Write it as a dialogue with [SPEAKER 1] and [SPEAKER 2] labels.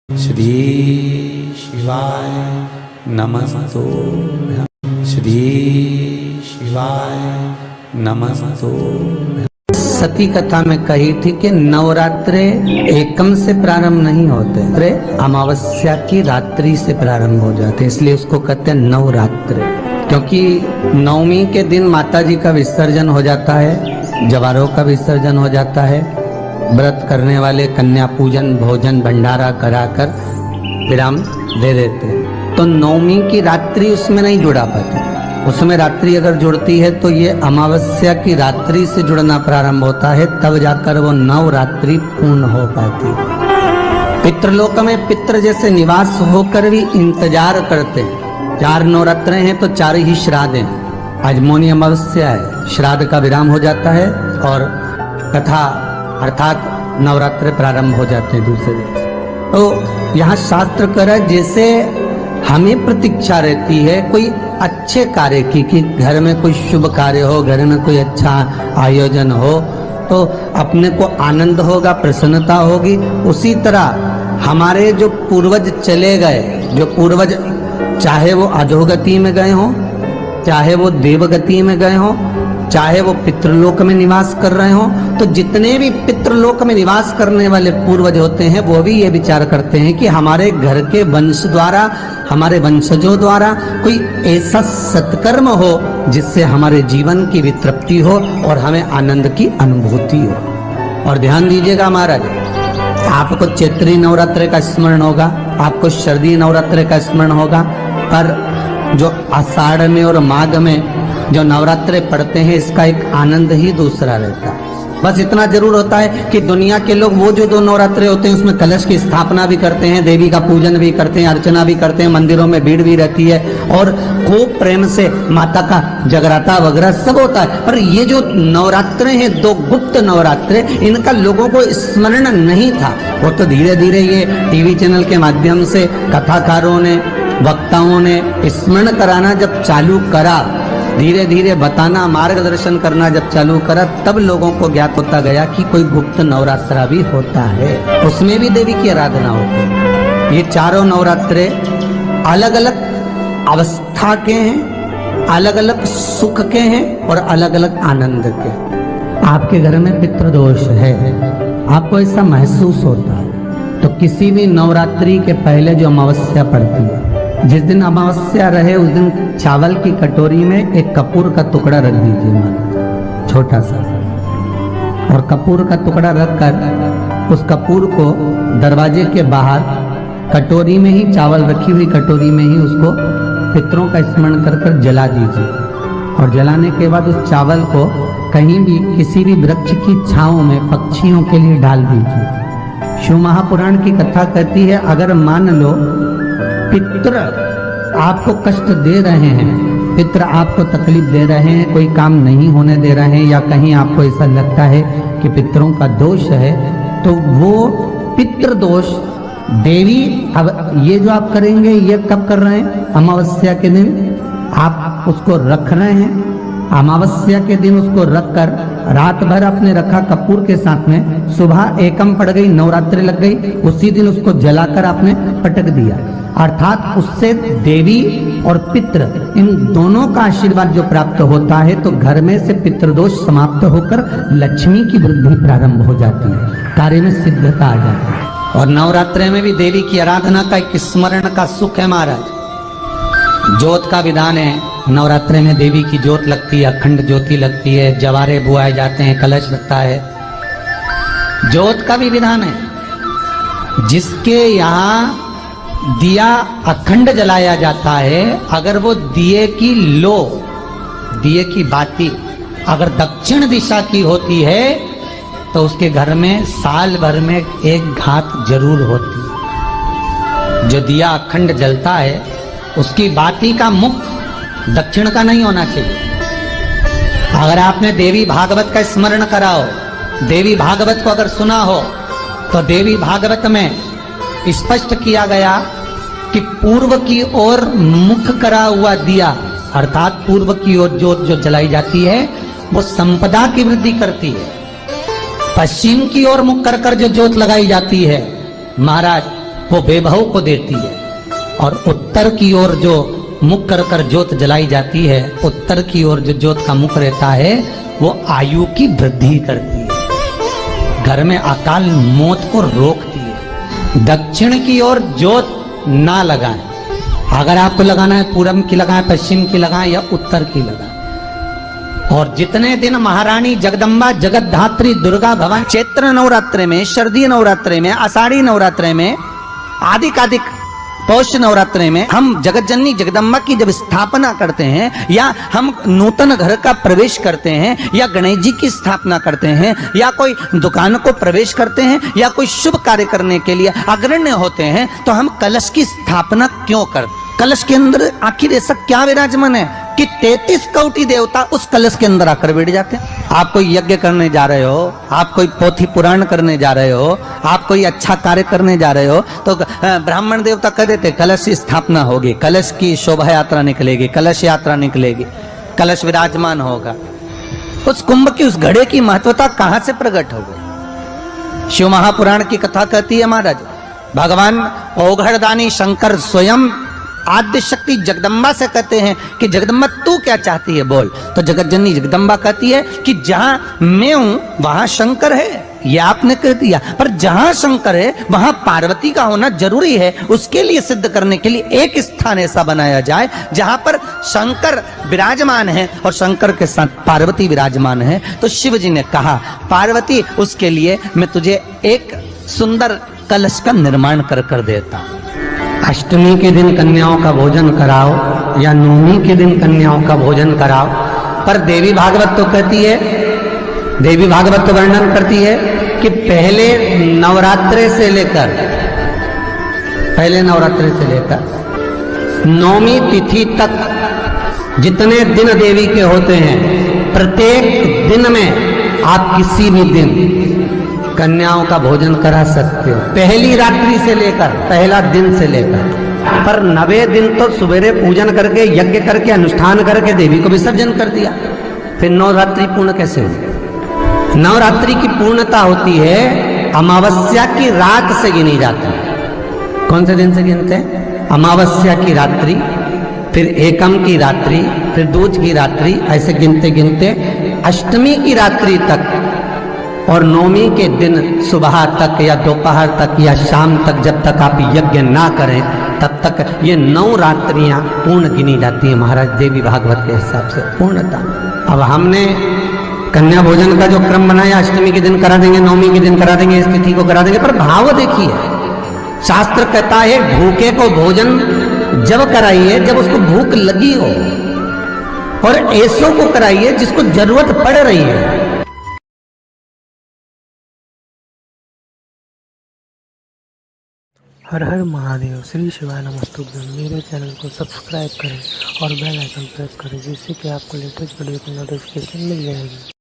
[SPEAKER 1] श्री शिवाय नमस्तुभ्यं। श्री शिवाय नमस्तुभ्यं।
[SPEAKER 2] सती कथा में कही थी कि नवरात्रे एकम से प्रारंभ नहीं होते, अमावस्या की रात्रि से प्रारंभ हो जाते, इसलिए उसको कहते हैं नवरात्रे। क्योंकि नवमी के दिन माता जी का विसर्जन हो जाता है, जवारों का विसर्जन हो जाता है, व्रत करने वाले कन्या पूजन भोजन भंडारा कराकर विराम दे देते हैं। तो नवमी की रात्रि उसमें नहीं जुड़ा पाती, उसमें रात्रि अगर जुड़ती है तो ये अमावस्या की रात्रि से जुड़ना प्रारंभ होता है, तब जाकर वो नवरात्रि पूर्ण हो पाती है। पितृलोक में पितृ जैसे निवास होकर भी इंतजार करते हैं। 4 नवरात्रे हैं तो 4 ही श्राद्ध हैं। आज मौनी अमावस्या है, श्राद्ध का विराम हो जाता है और कथा अर्थात नवरात्रे प्रारंभ हो जाते हैं दूसरे दिन। तो यहाँ शास्त्र कह रहा है जैसे हमें प्रतीक्षा रहती है कोई अच्छे कार्य की, कि घर में कोई शुभ कार्य हो, घर में कोई अच्छा आयोजन हो तो अपने को आनंद होगा, प्रसन्नता होगी। उसी तरह हमारे जो पूर्वज चले गए, जो पूर्वज चाहे वो अधोगति में गए हों, चाहे वो देवगति में गए हों, चाहे वो पितृलोक में निवास कर रहे हों, तो जितने भी पितृलोक में निवास करने वाले पूर्वज होते हैं वो भी ये विचार करते हैं कि हमारे घर के वंश द्वारा, हमारे वंशजों द्वारा कोई ऐसा सत्कर्म हो जिससे हमारे जीवन की वितृप्ति हो और हमें आनंद की अनुभूति हो। और ध्यान दीजिएगा महाराज, आपको चैत्री नवरात्रि का स्मरण होगा, आपको शरदी नवरात्रि का स्मरण होगा, पर जो आषाढ़ में और माघ में जो नवरात्रे पढ़ते हैं इसका एक आनंद ही दूसरा रहता है। बस इतना जरूर होता है कि दुनिया के लोग वो जो 2 नवरात्रे होते हैं उसमें कलश की स्थापना भी करते हैं, देवी का पूजन भी करते हैं, अर्चना भी करते हैं, मंदिरों में भीड़ भी रहती है और खूब प्रेम से माता का जगराता वगैरह सब होता है। पर ये जो नवरात्रे हैं 2 गुप्त नवरात्रे, इनका लोगों को स्मरण नहीं था। वो तो धीरे धीरे ये टीवी चैनल के माध्यम से कथाकारों ने, वक्ताओं ने स्मरण कराना जब चालू करा, धीरे धीरे बताना, मार्गदर्शन करना जब चालू करा, तब लोगों को ज्ञात होता गया कि कोई गुप्त नवरात्रा भी होता है, उसमें भी देवी की आराधना होती है। ये 4 नवरात्रे अलग अलग अवस्था के हैं, अलग अलग सुख के हैं और अलग अलग आनंद के। आपके घर में पितृदोष है, आपको ऐसा महसूस होता है, तो किसी भी नवरात्रि के पहले जो अमावस्या पड़ती है, जिस दिन अमावस्या रहे उस दिन चावल की कटोरी में एक कपूर का टुकड़ा रख दीजिए, छोटा सा, और कपूर का टुकड़ा रखकर उस कपूर को दरवाजे के बाहर कटोरी में ही, चावल रखी हुई कटोरी में ही उसको पितरों का स्मरण कर कर जला दीजिए। और जलाने के बाद उस चावल को कहीं भी किसी भी वृक्ष की छांव में पक्षियों के लिए डाल दीजिए। शिव महापुराण की कथा कहती है, अगर मान लो पितृ आपको कष्ट दे रहे हैं, पितृ आपको तकलीफ दे रहे हैं, कोई काम नहीं होने दे रहे हैं, या कहीं आपको ऐसा लगता है कि पितरों का दोष है, तो वो पितृ दोष देवी, अब ये जो आप करेंगे ये कब कर रहे हैं? अमावस्या के दिन आप उसको रख रहे हैं, अमावस्या के दिन उसको रखकर रात भर आपने रखा कपूर के साथ में, सुबह एकम पड़ गई, नवरात्रि लग गई, उसी दिन उसको जलाकर आपने पटक दिया। अर्थात उससे देवी और पितृ इन दोनों का आशीर्वाद जो प्राप्त होता है, तो घर में से पितृदोष समाप्त होकर लक्ष्मी की वृद्धि प्रारंभ हो जाती है, कार्य में सिद्धता आ जाती है। और नवरात्रि में भी देवी की आराधना का एक स्मरण का सुख है महाराज। ज्योत का विधान है, नवरात्रि में देवी की ज्योत लगती है, अखंड ज्योति लगती है, जवारे बुआए जाते हैं, कलश लगता है, ज्योत का भी विधान है। जिसके यहाँ दिया अखंड जलाया जाता है, अगर वो दिए की लो, दिए की बाती अगर दक्षिण दिशा की होती है तो उसके घर में साल भर में एक घात जरूर होती है। जो दिया अखंड जलता है उसकी बाती का मुख दक्षिण का नहीं होना चाहिए। अगर आपने देवी भागवत का स्मरण करा हो, देवी भागवत को अगर सुना हो, तो देवी भागवत में स्पष्ट किया गया कि पूर्व की ओर मुख करा हुआ दिया, अर्थात पूर्व की ओर ज्योत जो जलाई जाती है वो संपदा की वृद्धि करती है। पश्चिम की ओर मुख कर कर जो ज्योत लगाई जाती है महाराज, वो बेबहू को देती है। और उत्तर की ओर जो मुख कर कर ज्योत जलाई जाती है, उत्तर की ओर जो ज्योत का मुख रहता है वो आयु की वृद्धि करती है, घर में अकाल मौत को रोकती है। दक्षिण की ओर ज्योत ना लगाएं, अगर आपको लगाना है पूरब की लगाएं, पश्चिम की लगाएं या उत्तर की लगाएं। और जितने दिन महारानी जगदम्बा जगतधात्री दुर्गा भवानी चैत्र नवरात्रे में, शारदीय नवरात्रे में, आषाढ़ी नवरात्रे में, आदिकादिक पौष नवरात्रे में हम जगत जननी जगदम्बा की जब स्थापना करते हैं या हम नूतन घर का प्रवेश करते हैं या गणेश जी की स्थापना करते हैं या कोई दुकान को प्रवेश करते हैं या कोई शुभ कार्य करने के लिए अग्रण्य होते हैं, तो हम कलश की स्थापना क्यों करते हैं? कलश के अंदर आखिर ऐसा क्या विराजमान है कि 33 कोटि देवता उस कलश के अंदर आकर बैठ जाते हैं। आप कोई यज्ञ करने जा रहे हो, आप कोई पोथी पुराण करने जा रहे हो, आप कोई अच्छा कार्य करने जा रहे हो, तो ब्राह्मण देवता कह देते कलश की स्थापना होगी, कलश की शोभा यात्रा निकलेगी, कलश यात्रा निकलेगी, कलश विराजमान होगा। उस कुंभ की उस घड़े की महत्वता कहां से प्रकट हो गई? शिव महापुराण की कथा कहती है महाराज, भगवान ओघड़दानी शंकर स्वयं आद्य शक्ति जगदम्बा से कहते हैं कि जगदम्बा तू क्या चाहती है बोल। तो जगत जननी जगदम्बा कहती है कि जहां मैं हूं वहां शंकर है, ये आपने कह दिया, पर जहां शंकर है वहां पार्वती का होना जरूरी है। उसके लिए सिद्ध करने के लिए एक स्थान ऐसा बनाया जाए जहां पर शंकर विराजमान है और शंकर के साथ पार्वती विराजमान है। तो शिव जी ने कहा पार्वती उसके लिए मैं तुझे एक सुंदर कलश का निर्माण कर देता। अष्टमी के दिन कन्याओं का भोजन कराओ या नवमी के दिन कन्याओं का भोजन कराओ, पर देवी भागवत तो कहती है, देवी भागवत तो वर्णन करती है कि पहले नवरात्रे से लेकर नवमी तिथि तक जितने दिन देवी के होते हैं, प्रत्येक दिन में आप किसी भी दिन कन्याओं का भोजन करा सकते हो, पहली रात्रि से लेकर, पहला दिन से लेकर। पर 9वें दिन तो सवेरे पूजन करके यज्ञ करके अनुष्ठान करके देवी को विसर्जन कर दिया, फिर नवरात्रि पूर्ण कैसे हुई? नवरात्रि की पूर्णता होती है अमावस्या की रात से गिनी जाती है। कौन से दिन से गिनते हैं? अमावस्या की रात्रि, फिर एकम की रात्रि, फिर दूज की रात्रि, ऐसे गिनते गिनते अष्टमी की रात्रि तक और नवमी के दिन सुबह तक या दोपहर तक या शाम तक, जब तक आप यज्ञ ना करें तब तक ये 9 रात्रियां पूर्ण गिनी जाती हैं महाराज देवी भागवत के हिसाब से पूर्णता। अब हमने कन्या भोजन का जो क्रम बनाया, अष्टमी के दिन करा देंगे, नवमी के दिन करा देंगे, इस तिथि को करा देंगे, पर भाव देखिए, शास्त्र कहता है भूखे को भोजन जब कराइए जब उसको भूख लगी हो, और ऐसों को कराइए जिसको जरूरत पड़ रही है।
[SPEAKER 3] हर हर महादेव, श्री शिवाय नमस्तुभ्यं। मेरे चैनल को सब्सक्राइब करें और बेल आइकन प्रेस करें जिससे कि आपको लेटेस्ट वीडियो की नोटिफिकेशन मिल जाएगी।